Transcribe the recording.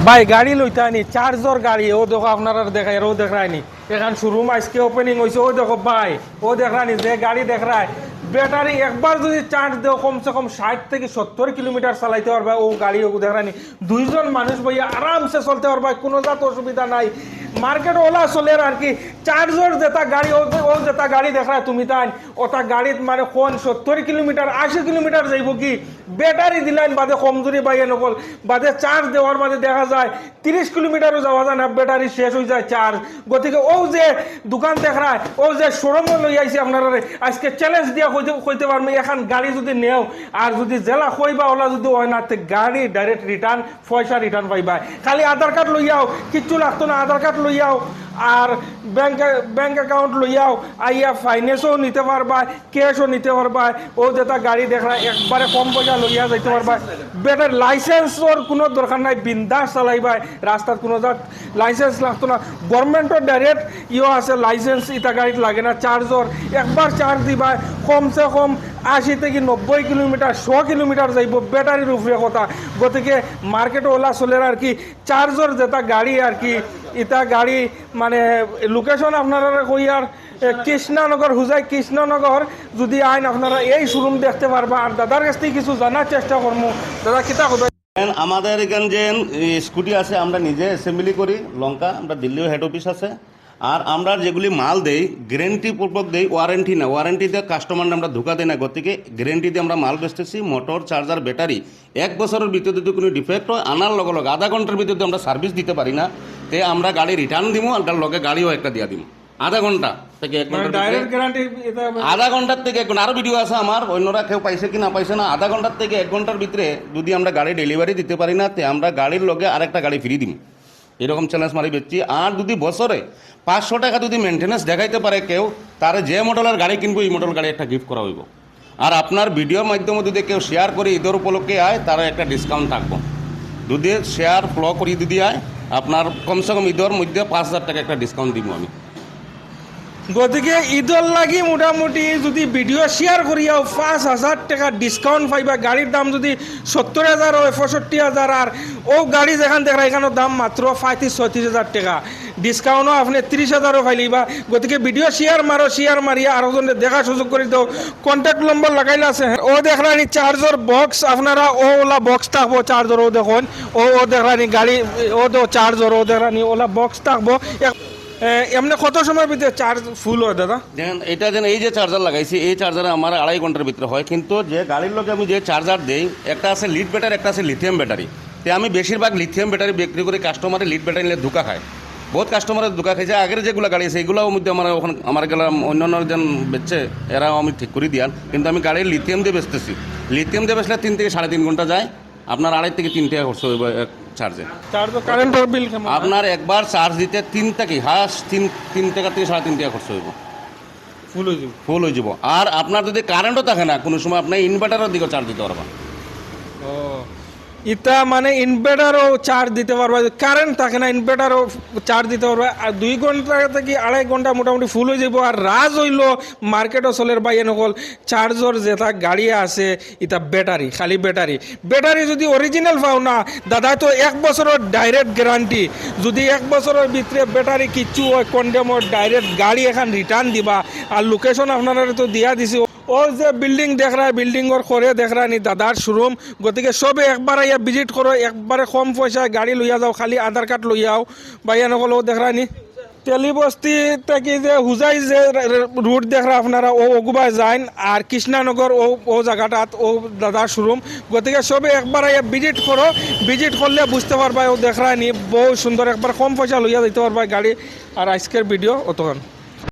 ভাই গাড়ি লইতে আনি চার্জর গাড়ি ও দেখো আপনারা দেখায় ও দেখায়নি এখান শোরুম আজকে ওপেনিং হয়েছে ও দেখো ভাই ও দেখানি যে গাড়ি দেখায় ব্যাটারি একবার যদি চার্জ দেও কমসে কম 60 থেকে 70 কিলোমিটার চালাইতে পারবে ও গাড়ি ও দেখানি দুইজন মানুষ ভাইয়া আরামসে চলতে পারবে কোনো জাত অসুবিধা নাই মার্কেট ওলা চলে আর কি চার্জর যেটা গাড়ি ও যেটা গাড়ি দেখায় তুমি তাই ওটা গাড়িত মানে কোন 70 কিলোমিটার 80 কিলোমিটার যাইব কি ব্যাটারি দিলাইন বাদে কমজোরি বাইয়ে নকল বাদে চার্জ দেওয়ার বাদে দেখা যায় 30 কিলোমিটারও যাওয়া যায় না ব্যাটারি শেষ হয়ে যায় চার্জ গতিকে ও যে দোকান দেখায় ও যে শোরুমে লই আইছে আপনারা আজকে চ্যালেঞ্জ দিয়া কইতে পারবে এখন গাড়ি যদি নেও আর যদি জেলা কইবা ওলা যদি হয় না তে গাড়ি ডাইরেক্ট রিটার্ন পয়সা রিটার্ন পাইবা খালি আধার কার্ড লইয়াও কিচ্ছু লাগতো না আধার কার্ড লইয়াও আর ব্যাংক অ্যাকাউন্ট লইয়াও আইয়া ফাইন্যান্সও নিতে পারবা ক্যাশও নিতে পারবা ও যেটা গাড়ি দেখায় একবারে কম পয়সা লইয়া যাইতে পারবা বেটার লাইসেন্সর কোনো দরকার নাই বিন্দাস চালাইবা রাস্তার কোনো লাইসেন্স লাগতো না গভর্নমেন্টের ডাইরেক্ট ইও আছে লাইসেন্স ইটা গাড়িত লাগে না চার্জর একবার চার্জ দিবা কমসে কম 80 থেকে 90 কিলোমিটার 100 কিলোমিটার যাইব ব্যাটারির উপরে কথা গতিকে মার্কেট ওলা চলে আর কি চার্জর যেটা গাড়ি আর কি ইটা গাড়ি মানে লোকেশন আপনারা কইয়ার কৃষ্ণনগর হুজাই কৃষ্ণনগর যদি আইন আপনারা এই শোরুম দেখতে পারবা আর দাদার কাছ থেকে কিছু জানার চেষ্টা করবো দাদা কিতা কথা আমাদের এখানে যে স্কুটি আছে আমরা নিজে অ্যাসেম্বলি করি লঙ্কা আমরা দিল্লিও হেড অফিস আছে আর আমরা যেগুলি মাল দেই গ্যারেন্টি পূর্বক দেই ওয়ারেন্টি না ওয়ারেন্টি দিয়ে কাস্টমার আমরা ধোকা দেই না গতিকে গ্যারেন্টি দিয়ে আমরা মাল বেচতেছি মোটর চার্জার ব্যাটারি 1 বছরের ভিতরে যদি কোনো ডিফেক্ট হয় আনার লগে লগে আধা ঘন্টার ভিতরে আমরা সার্ভিস দিতে পারি না তে আমরা গাড়ি রিটার্ন দিব আর তার লগে গাড়িও একটা দিয়ে দিব আধা ঘন্টা থেকে 1 ঘন্টা ডাইরেক্ট গ্যারান্টি আধা ঘন্টার থেকে 1 ঘন্টা আরও ভিডিও আছে আমার অন্যরা কেউ পাইছে কি না পাইছে না আধা ঘন্টার থেকে 1 ঘন্টার ভিতরে যদি আমরা গাড়ি ডেলিভারি দিতে পারি না তে আমরা গাড়ির লগে আরেকটা গাড়ি ফ্রি দিব এরকম চ্যালেঞ্জ মারি বেচছি আর যদি বছরে 500 টাকা যদি মেনটেন্যান্স দেখাইতে পারে কেউ তার যে মডেলের গাড়ি কিনবো এই মডেল গাড়ি একটা গিফট করা হইব আর আপনার ভিডিওর মাধ্যমে যদি কেউ শেয়ার করে ঈদের উপলক্ষে আয় তার একটা ডিসকাউন্ট থাকবো যদি শেয়ার ফ্লো করি যদি আয় আপনার কমসে কম ঈদের মধ্যে 5000 টাকা একটা ডিসকাউন্ট দিব আমি গতিকে ঈদর লাগি মোটামুটি যদি ভিডিও শেয়ার করিয়াও 5000 টাকা ডিসকাউন্ট পাইবা গাড়ির দাম যদি 70,000 হয় 65,000 আর ও গাড়ি যেখান দেখা এখানে দাম মাত্র 35-36,000 টাকা ডিসকাউন্টও আপনি 30,000ও পাইলিবা গতিকে ভিডিও শেয়ার মারিয়া আরো জনে দেখা সুযোগ করে দাও কন্ট্যাক্ট নম্বর লাগাইলে আছে ও দেখলানি চার্জর বক্স আপনারা ওলা বক্স থাকবো চার্জর ও দেখুন ও দেখলানি গাড়ি ও তো চার্জর ও দেখলানি ওলা বক্স থাকবো এমনি কত সময়ের ভিতরে চার্জ ফুল হয় দাদা দেখেন এটা যেন এই যে চার্জার লাগাইছি এই চার্জারে আমার 2.5 ঘন্টার ভিতরে হয় কিন্তু যে গাড়ির লোকে আমি যে চার্জার দেই একটা আছে লিড ব্যাটারি একটা আছে লিথিয়াম ব্যাটারি তো আমি বেশিরভাগ লিথিয়াম ব্যাটারি বিক্রি করে কাস্টমারের লিড ব্যাটারি নিয়ে ধোকা খায় বহুত কাস্টমারের ধোকা খাইছে আগের যেগুলো গাড়ি আছে এগুলোর মধ্যে আমার ওখানে আমার গেলাম অন্যান্য যেন বেচছে এরাও আমি ঠিক করে দিয়ান কিন্তু আমি গাড়ির লিথিয়াম দিয়ে বেচতেছি লিথিয়াম দিয়ে বেচলে 3 থেকে 3.5 ঘন্টা যায় আপনার 2.5 থেকে 3 টাকা খরচ হইব চার্জে কারেন্টের বিল কেমন আপনার একবার চার্জ দিতে 3 থেকে হাস 3 টাকা থেকে 3.5 টাকা খরচ হইব ফুল হয়ে যাব আর আপনার যদি কারেন্টও থাকে না কোনো সময় আপনি ইনভার্টারের দিকে চার্জ দিতে পারবেন ইটা মানে ইনভার্টারও চার্জ দিতে পারবে কারেন্ট থাকে না ইনভার্টারও চার্জ দিতে পারবে আর 2 ঘন্টা থেকে 2.5 ঘন্টা মোটামুটি ফুল হয়ে যাব আর রাজ হইল মার্কেটও চলের বাইরে নকল চার্জর যেটা গাড়ি আছে এটা ব্যাটারি খালি ব্যাটারি যদি অরিজিনাল পাও না দাদা তো 1 বছরের ডাইরেক্ট গ্যারান্টি যদি 1 বছরের ভিতরে ব্যাটারি কিচ্ছু হয় কন্ডেমর ডাইরেক্ট গাড়ি এখন রিটার্ন দিবা আর লোকেশন আপনারা তো দিয়া দিছি ও যে বিল্ডিং বিল্ডিংর করে নি দাদার শোরুম গতিকে সবে একবার আইয়া ভিজিট করো একবারে কম পয়সায় গাড়ি লইয়া যাও খালি আধার কার্ড লইয়াও বাইয়া নকলেও নি তেলিবস্তি থেকে যে হুজাই যে রুট দেখরা আপনারা ও ওগুবাই যান আর কৃষ্ণনগর ও জায়গাটাত ও দাদার শোরুম গতিকে সবে একবার আইয়া ভিজিট করলে বুঝতে পারবা ও নি বহু সুন্দর একবার কম পয়সা লইয়া দিতে পারবা গাড়ি আর আজকের ভিডিও অতক্ষণ